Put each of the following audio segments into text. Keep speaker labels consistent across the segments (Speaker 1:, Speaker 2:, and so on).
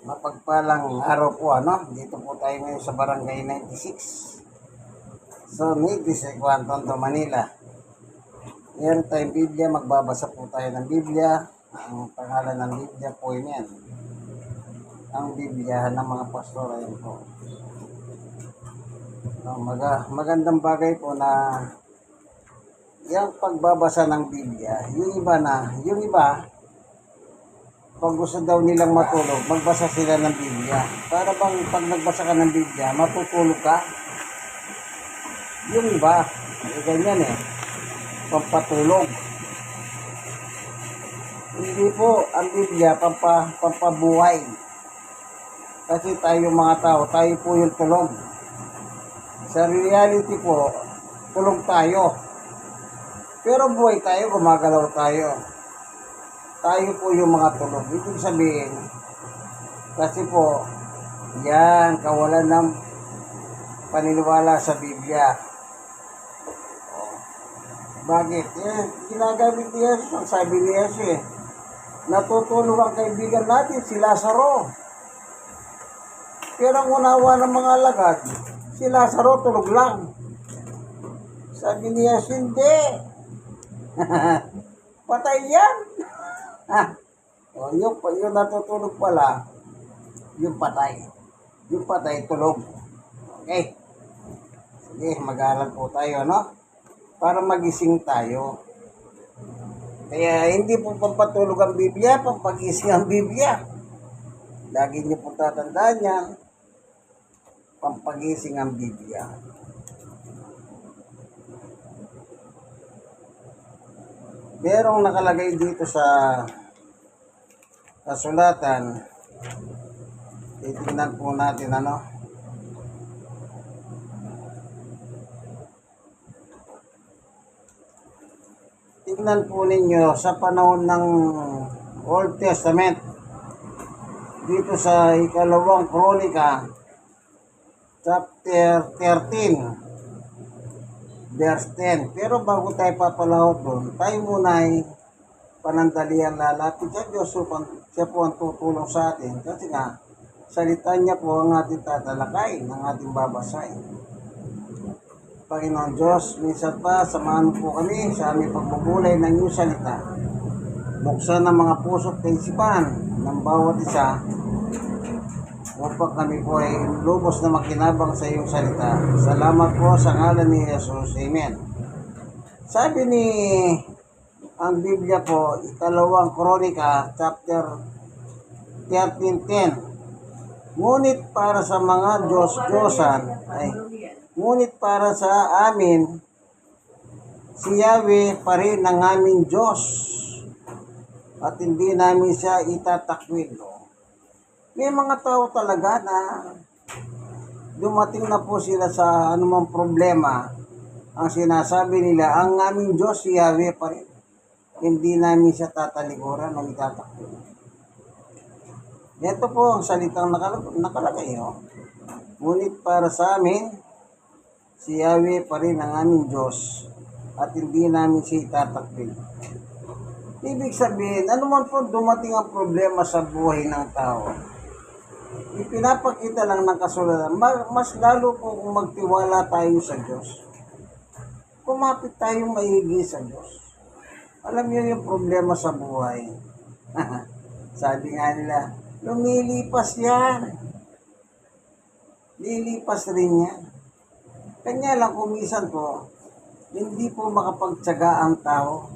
Speaker 1: Mapagpalang araw po, ano? Dito po tayo ngayon sa Barangay 96. So, Nigris, Tondo, Manila. Meron tayong Biblia, magbabasa po tayo ng Biblia. Ang pangalan ng Biblia po yan. Ang Biblia ng mga pastor, ayun po. Magandang bagay po na yung pagbabasa ng Biblia. Yung iba, pag gusto daw nilang matulog, magbasa sila ng Biblia. Para bang pag nagbasa ka ng Biblia, matutulog ka? Yung iba, ganyan pampatulog. Hindi po, ang Biblia, pampabuhay. Kasi tayo mga tao, tayo po yung tulog. Sa reality po, tulog tayo. Pero buhay tayo, gumagalaw tayo. Tayo po yung mga tulog. Ibig sabihin, kasi po, yan, kawalan ng paniniwala sa Biblia. Bakit? Ginagamit ni Jesus, ang sabi ni Jesus natutulog ang kaibigan natin, si Lazaro. Pero ang unawa ng mga alagad, si Lazaro tulog lang. Sabi ni Jesus, hindi. Patay yan. Yung natutulog pala, yung patay. Yung patay, tulog. Okay. Sige, mag-aaral po tayo, no? Para magising tayo. Kaya hindi po pampatulog ang Biblia, pampagising ang Biblia. Lagi niyo po tatandaan yan. Pampagising ang Biblia. Merong nakalagay dito sa kasulatan. Titignan po natin ano. Tignan po ninyo sa panahon ng Old Testament. Dito sa ikalawang Kronika, chapter 13, verse 10. Pero bago tayo papalahot doon, tayo muna ay panandalian lalapit sa Diyos. Siya po ang tutulong sa atin. Kasi nga, salita niya po ang ating tatalakayin, ang ating babasahin. Panginoon Diyos, minsan pa, samahan po kami sa aming pagbubulay ng iyong salita. Buksan ang mga puso at kaisipan ng bawat isa upang kami po ay lubos na makinabang sa iyong salita. Salamat po sa ngalan ni Jesus. Amen. Sabi ni ang Biblia po, ikalawang Kronika, chapter 13:10. Ngunit para sa mga ngunit para sa amin, si Yahweh pa rin ang aming Diyos at hindi namin siya itatakwil. May mga tao talaga na dumating na po sila sa anumang problema. Ang sinasabi nila, ang aming Diyos si Yahweh pa rin. Hindi namin siya tatalikuran o itatakwil. Ito po ang salitang nakalagay. Ngunit para sa amin, si Yahweh pa rin ang aming Diyos at hindi namin siya itatakwil. Ibig sabihin, ano man po dumating ang problema sa buhay ng tao, ipinapakita lang ng kasulatan, mas lalo po kung magtiwala tayo sa Diyos. Kumapit tayong maigi sa Diyos. Alam niyo yung problema sa buhay. Sabi nga nila, lumilipas yan. Lilipas rin yan. Kanya lang kumisan po, hindi po makapagtyaga ang tao.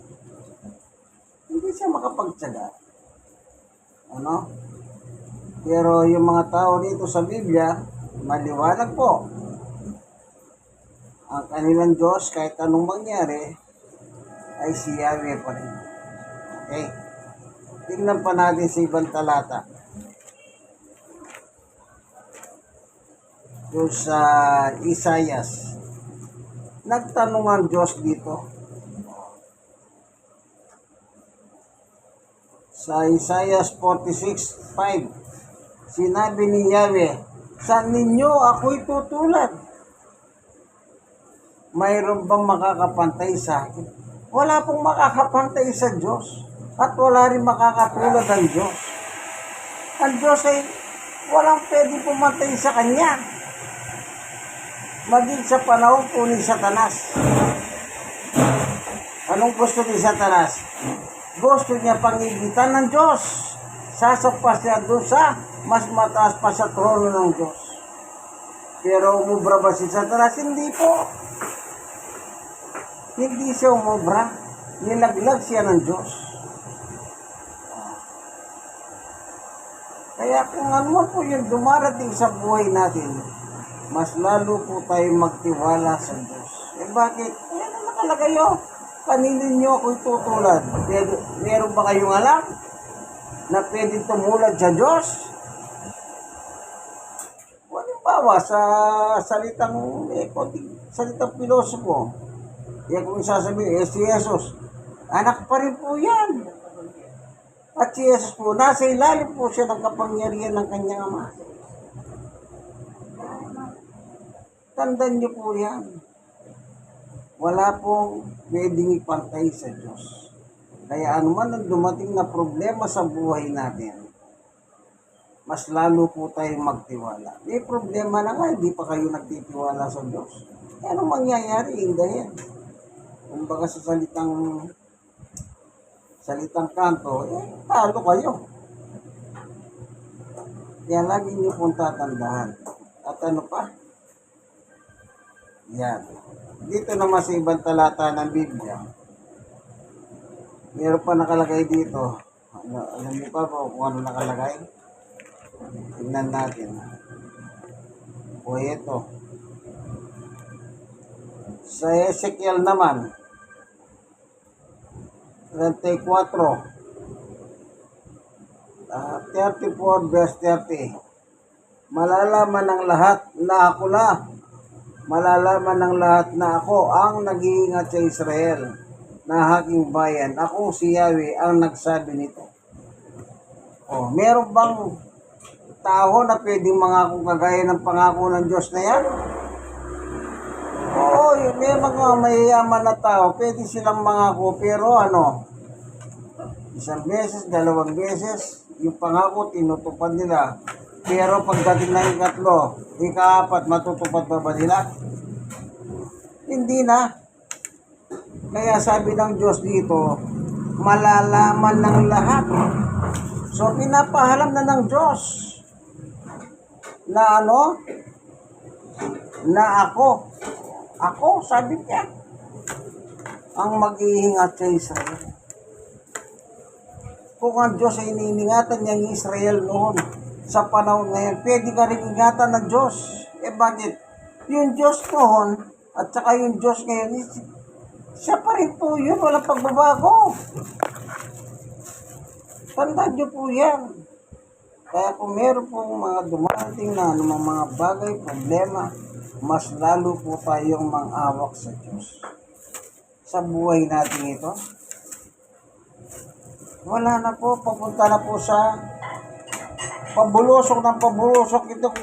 Speaker 1: Hindi siya makapagtyaga. Ano? Pero yung mga tao dito sa Biblia, maliwanag po. Ang kanilang Diyos, kahit anong mangyari, ay si Yahweh pa rin. Okay? Tingnan pa natin sa ibang talata. Doon sa Isaias. Nagtanong ang Diyos dito. Sa Isaias 46:5, sinabi ni Yahweh, saan ninyo ako'y tutulad? Mayroon bang makakapantay sa akin? Wala pong makakapantay sa Diyos. At wala rin makakatulad ng Diyos. Ang Diyos ay walang pwedeng pumatay sa Kanya. Maging sa panahon po ni Satanas. Anong gusto ni Satanas? Gusto niya pangigitan ng Diyos. Sasapas siya doon sa mas mataas pa sa trono ng Diyos. Pero umubra ba si Satanas? Hindi po. Hindi siya umubra. Nilaglag siya ng Diyos. Kaya kung ano po yung dumarating sa buhay natin, mas lalo po tayo magtiwala sa Diyos. Eh bakit? Ano nakalagay yun? Kanino nyo ako'y tutulad? Meron ba kayong alam na pwedeng tumulad sa Diyos? Halimbawa, sa salitang pilosopo, kung sasabihin, si Jesus, anak pa rin po yan. At si Jesus po, nasa ilalim po siya ng kapangyarihan ng kanyang Ama. Tandaan niyo po yan. Wala pong pwedeng ipantay sa Diyos. Kaya anuman ang dumating na problema sa buhay natin, mas lalo po tayong magtiwala. May problema na nga, hindi pa kayo nagtitiwala sa Diyos. E anong mangyayari? Hindahin. Kung baka sa salitang kanto, talo kayo. Kaya lagi niyo pong tatandaan. At ano pa? Yan. Dito naman sa ibang talata ng Biblia, meron pa nakalagay dito. Alam niyo pa po kung ano nakalagay? Tingnan natin. O ito. Sa Ezekiel naman, 34, 34 verse 30. Malalaman ng lahat na ako la. Malalaman ng lahat na ako ang nag-iingat sa Israel na aking bayan. Ako si Yahweh ang nagsabi nito. O, meron bang tao na pwedeng mangako kagaya ng pangako ng Diyos na yan? Oo, may mga mayayaman na tao, pwede silang mangako, pero isang beses, dalawang beses, yung pangako tinutupad nila. Pero pagdating na ikatlo, ikaapat, matutupad ba nila? Hindi na. Kaya sabi ng Diyos dito, malalaman ng lahat. So, pinapahalam na ng Diyos na na ako, sabi niya, ang mag-iingat sa Israel. Kung ang Diyos ay iniingatan niyang Israel noon, sa panahon ngayon, pwede ka rin ingatan ng Diyos. Eh bakit? Yung Diyos noon, at saka yung Diyos ngayon, siya pa rin po yun, walang pagbabago. Tandaan niyo po yan. Kaya kung meron pong mga dumating na mga bagay, problema, mas lalo po tayong mang-awak sa Diyos. Sa buhay natin ito, wala na po, papunta na po sa pabulusok ng pabulusok itong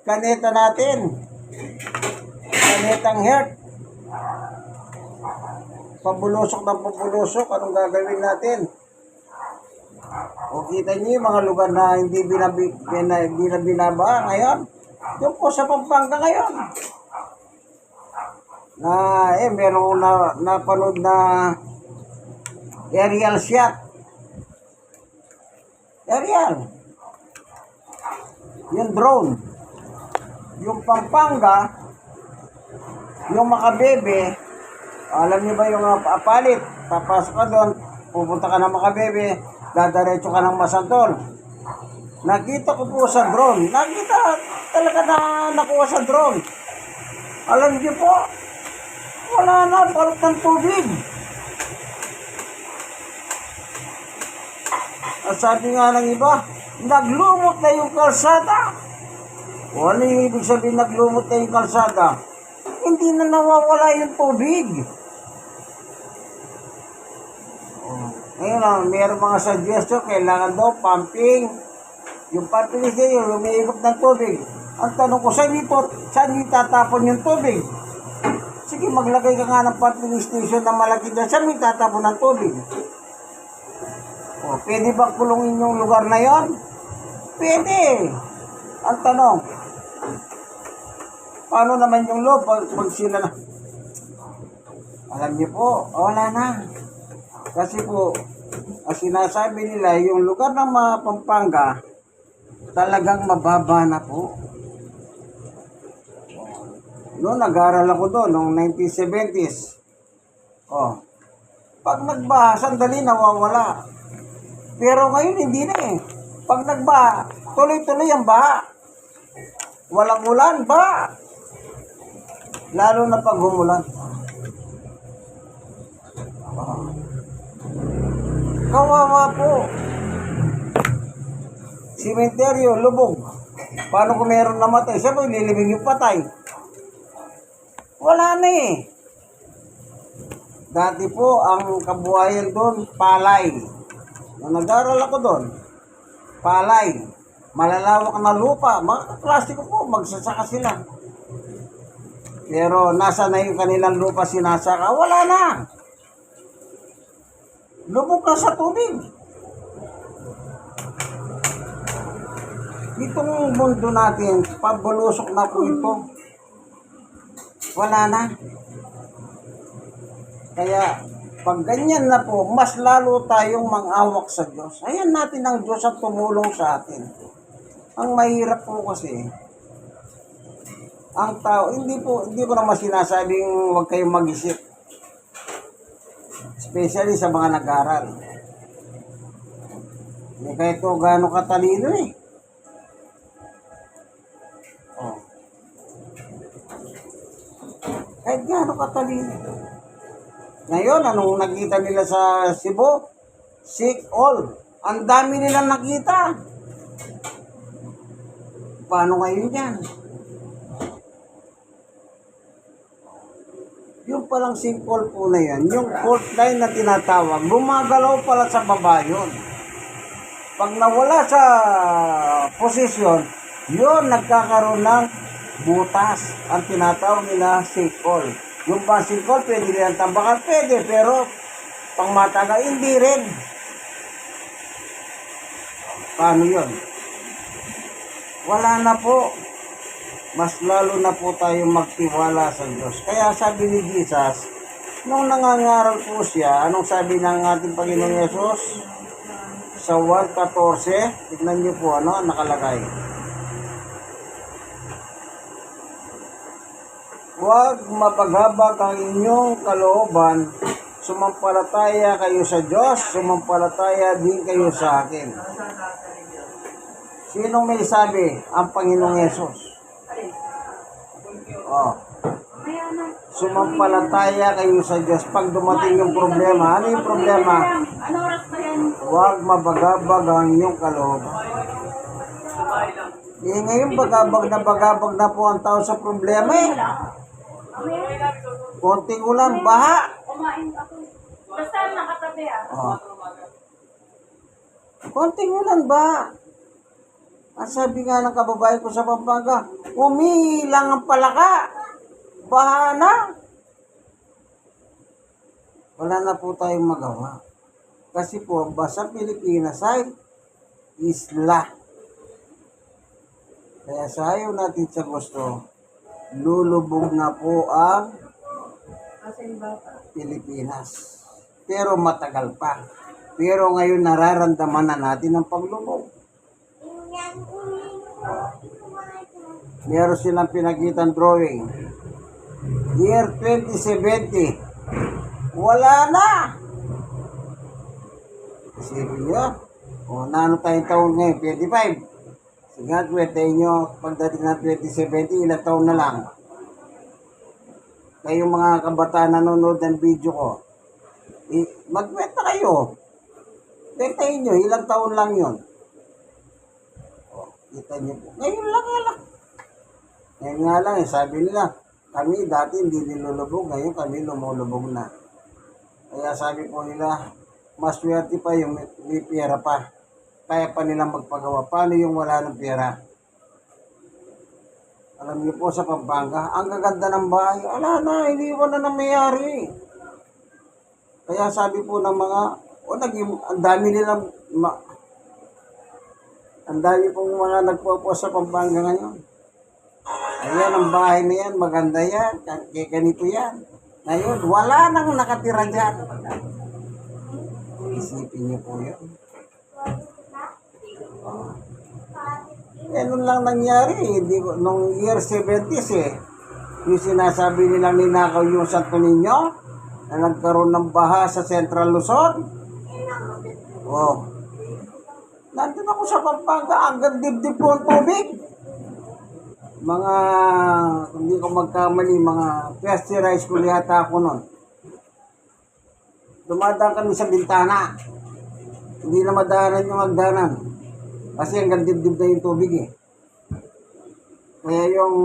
Speaker 1: planeta natin. Planetang Earth. Pabulusok ng pabulusok, anong gagawin natin? O kita niyo yung mga lugar na hindi na binaba ngayon. Yung po sa Pampanga ngayon. Meron napanood na aerial shot. Aerial. Yung drone. Yung Pampanga, yung Makabebe, alam niyo ba yung palit? Papasok ka doon, pupunta ka ng Makabebe, dadaretso ka ng Masantol. Nakita ko po sa drone. Nakita talaga na nakuha sa drone. Alam niyo po, wala na, balot ng tubig. At sabi nga ng iba, naglumot na yung kalsada. O ano yung ibig sabihin naglumot na yung kalsada? Hindi na nawawala yung tubig. Ngayon mayroong mga suggestion, kailangan daw pumping. Yung pumping is yung lumiikot ng tubig. Ang tanong ko, saan itatapon yung tubig? Sige, maglagay ka nga ng pumping station na malaki dyan. Saan itatapon ng tubig? Pwede ba kulungin yung lugar na yon? Pwede. Ang tanong, paano naman yung loob pag sila na? Alam niyo po, wala na. Kasi po, ang sinasabi nila, yung lugar ng mga Pampanga, talagang mababa na po. Noon, nag-aaral ako doon, noong 1970s. Oh, pag nagbaha, sandali nawawala. Pero ngayon, hindi na eh. Pag nagbaha, tuloy-tuloy ang baha. Walang ulan, baha. Lalo na pag humulan. Oh. Kawawa po. Simenteryo, lubog. Paano kung meron namatay? Siya po, ililibing yung patay. Wala na eh. Dati po, ang kabuhayan doon, palay. Nung nag-aral ako doon, palay. Malalawak na lupa. Mga plastiko po, magsasaka sila. Pero nasa na yung kanilang lupa sinasaka? Wala na. Lubog na sa tubig. Itong mundo natin, pabulusok na po ito. Wala na. Kaya, pag ganyan na po, mas lalo tayong mang-awak sa Diyos. Ayan natin ang Diyos at tumulong sa atin. Ang mahirap po kasi, ang tao, hindi ko naman sinasabing huwag kayong mag-isip. Especially sa mga nag-aaral. Hindi kayo ito gaano katalino eh. Oh. Kahit gaano katalino. Ngayon, anong nakita nila sa Cebu? Sick all. Ang dami nilang nakita. Paano ngayon yan? Yung palang sinkhole po na yan, yung fault line na tinatawag, bumagalaw pala sa baba yun. Pag nawala sa posisyon, yun nagkakaroon ng butas. Ang tinatawag nila sinkhole. Yung pa sinkhole, pwede rin tambakan, pwede, pero pang matagal, hindi rin. Paano yun? Wala na po. Mas lalo na po tayong magtiwala sa Diyos. Kaya sabi ni Jesus, nung nangangaral po siya, anong sabi ng ating Panginoong Yesus? Sa 1:14, tignan niyo po ano nakalagay. Huwag mapaghabag ang inyong kalooban, sumampalataya kayo sa Diyos, sumampalataya din kayo sa akin. Sinong may sabi? Ang Panginoong Yesus. Oh. Sumampalataya kayo sa Diyos pag dumating yung problema. Ano yung problema? Huwag mabagabag ang inyong kalooban. Eh ngayon bagabag na po ang tao sa problema eh. Konting ulan, baha.
Speaker 2: Basta nakatabi
Speaker 1: Oh. Konting ulan, baha. Ang sabi nga ng kababae ko sa Pampanga, umiilang ang palaka. Baha na. Wala na po tayong magawa. Kasi po, basta Pilipinas ay isla. Kaya sa ayaw natin sa gusto, lulubog na po ang Pilipinas. Pero matagal pa. Pero ngayon nararamdaman na natin ang paglubog. Meron silang pinakitang drawing. Year 2070. Wala na. Isipin nyo. O, naano tayong taon ngayon? 25. Sige, kwentahin nyo. Pagdating ng 2070, ilang taon na lang. Kayong mga kabataan nanonood ng video ko, magkwenta kayo. Kwentahin nyo, ilang taon lang yun. Kita niyo po. Ngayon lang. Ngayon nga lang, sabi nila, kami dati hindi nilulubog, ngayon kami lumulubog na. Kaya sabi po nila, mas swerte pa yung may pera pa. Kaya pa nilang magpagawa. Paano yung wala ng pera? Alam niyo po sa Pampanga, ang gaganda ng bahay, wala na, hindi mo na mayari. Kaya sabi po ng mga, ang dami nilang Ma, ang dami pong mga nagpo-post sa Pampanga ngayon. Ayan, ang bahay na yan, maganda yan, kaya ganito yan. Ngayon, wala nang nakatira dyan. Isipin niyo po yun. Nun lang nangyari, hindi ko, nung year 70s yung sinasabi nilang ninakaw yung Santo Niño, na nagkaroon ng baha sa Central Luzon. Oh. Nandun ako sa Pampanga, hanggang dibdib po ang tubig. Mga, hindi ko magkamali, mga first year high school yata ako nun. Dumadaan kami sa bintana. Hindi na madaanan yung hagdanan. Kasi hanggang dibdib na yung tubig eh. Kaya yung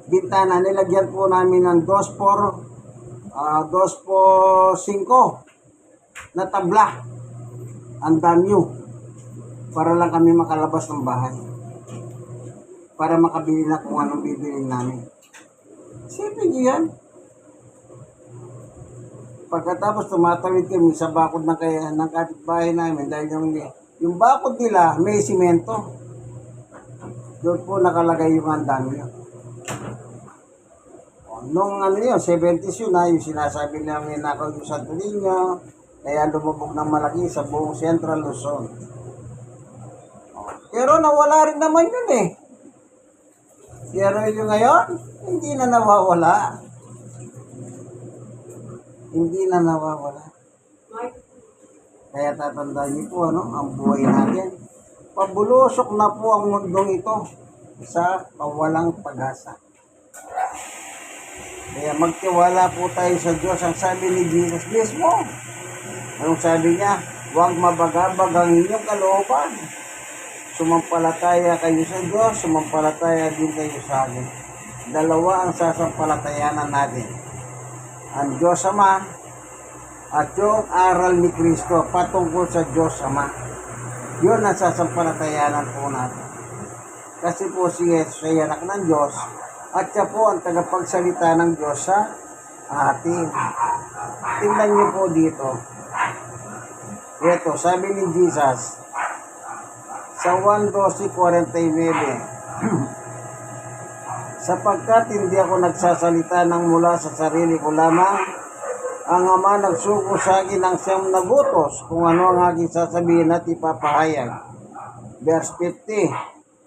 Speaker 1: bintana, nilagyan po namin ng 2 por 5 na tabla. Ang danyo. Para lang kami makalabas ng bahay. Para makabili na kung anong bibilin namin. Sipin niyo yan. Pagkatapos tumatawid kami sa bakod ng kapitbahay namin dahil yung bakod nila may simento. Doon po nakalagay yung andamyo. Nung 70s yun yung sinasabi nilang ninakaw yung Santo Niño, kaya lumubog ng malaki sa buong Central Luzon. Pero nawala rin naman yun eh. Pero yung ngayon, hindi na nawawala. Hindi na nawawala. Kaya tatandaan niyo po, ang buhay natin. Pabulusok na po ang mundong ito sa kawalang pag-asa. Kaya magtiwala po tayo sa Diyos. Ang sabi ni Jesus mismo, anong sabi niya? Huwag mabagabag ang inyong kalooban. Sumampalataya kayo sa Diyos, sumampalataya din kayo sa akin. Dalawa ang sasampalatayanan natin. Ang Diyos Ama at yung aral ni Kristo patungkol sa Diyos Ama. Yun ang sasampalatayanan po natin. Kasi po si Jesus ay anak ng Diyos at siya po ang tagapagsalita ng Diyos sa atin. Tingnan niyo po dito. Ito, sabi ni Jesus, sa 1:12:49, sapagkat hindi ako nagsasalita ng mula sa sarili ko lamang, ang Ama nagsuko sa akin ng siyam na butos kung ano ang aking sasabihin at ipapahayag. Verse 50,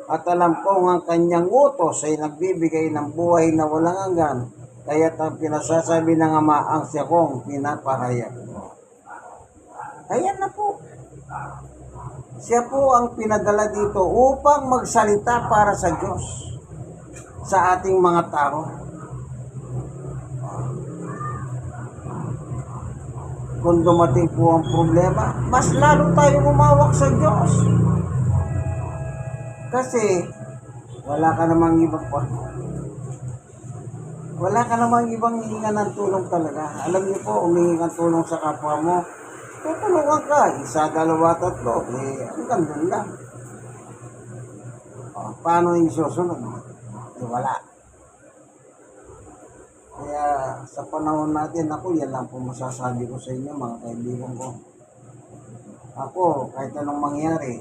Speaker 1: at alam kong ang kanyang utos ay nagbibigay ng buhay na walang hanggan, kaya't ang pinasasabi ng Ama ang siya kong pinapahayag. Ayan na po. Siya po ang pinadala dito upang magsalita para sa Diyos, sa ating mga tao. Kung dumating po ang problema, mas lalo tayo umawak sa Diyos. Kasi, wala ka namang ibang hihinga ng tulong talaga. Alam niyo po, humingi ng tulong sa kapwa mo, tutulungan ka, 1, 2, 3, hanggang doon lang. Paano yung susunod? Wala. Kaya sa panahon natin, yan lang po masasabi ko sa inyo mga kaibigan ko. Ako, kahit anong mangyari,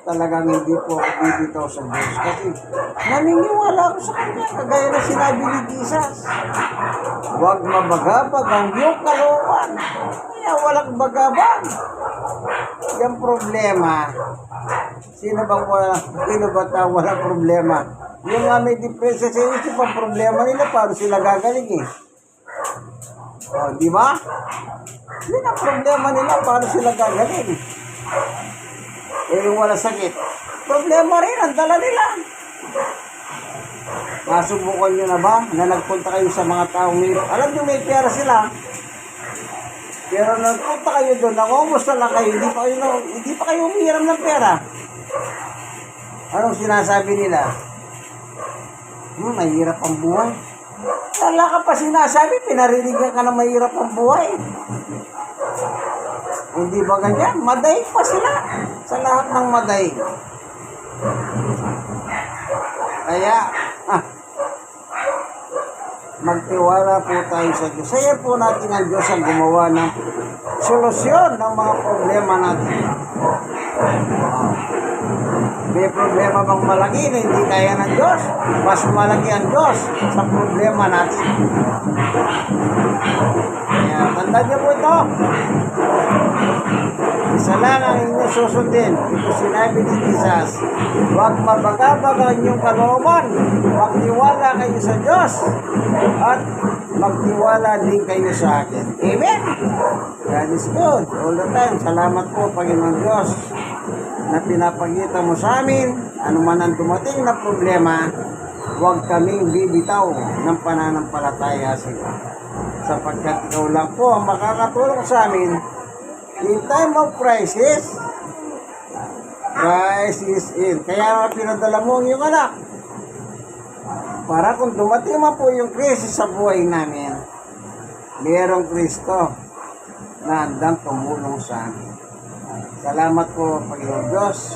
Speaker 1: talagang hindi po ako bibitaw sa Diyos. Kasi naniniwala ako sa Kanya, kagaya na sinabi ni Jesus. Huwag mabagabag ang iyong kalooban. Kaya walang bagabag. Yung problema, sino ba walang problema? Yung nga may depresya sa isip, ang problema nila, paano sila gagaling eh? O, di ba? Yun ang problema nila, paano sila gagaling? Eh, yung wala sakit, problema rin, ang dala nila. Nasubukan nyo na ba na nagpunta kayo sa mga taong may, alam nyo may pera sila, pero nagpunta kayo doon, nangumusta lang kayo, hindi pa kayo umihiram ng pera. Anong sinasabi nila? Mahirap ang buhay. Wala ka pa sinasabi, pinarinigan ka na mahirap ang buhay. Hindi ba ganyan? Madaig pa sila sa lahat ng madaig. Kaya, magtiwala po tayo sa Diyos. Saya po natin ang Diyos ang gumawa ng solusyon ng mga problema natin. May problema bang malaki na hindi kaya ng Diyos? Mas malaki ang Diyos sa problema natin. Kaya tandaan niyo po ito. Isa lang ang inyong susundin. Ito sinabi ni Jesus. Huwag mabaga-baga ang inyong kalooban. Magtiwala kayo sa Diyos. At magtiwala din kayo sa akin. Amen? God is good. All the time. Salamat po, Panginoon Diyos, na pinapakita mo sa amin, anuman ang dumating na problema, huwag kaming bibitaw ng pananampalataya sa iyo. Sapagkat ikaw lang po ang makakatulong sa amin in time of crisis. Christ is in. Kaya pinadala mo ang iyong anak. Para kung dumating man po yung crisis sa buhay namin, mayroong Kristo na handang tumulong sa amin. Salamat po, Panginoon Diyos.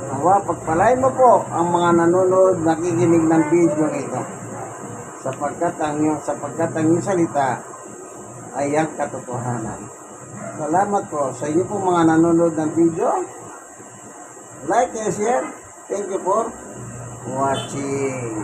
Speaker 1: Nawa, pagpalain mo po ang mga nanonood, nakikinig ng video ito. Sapagkat ang iyong salita ay ang katotohanan. Salamat po sa inyo po mga nanonood ng video. Like and share. Thank you for watching.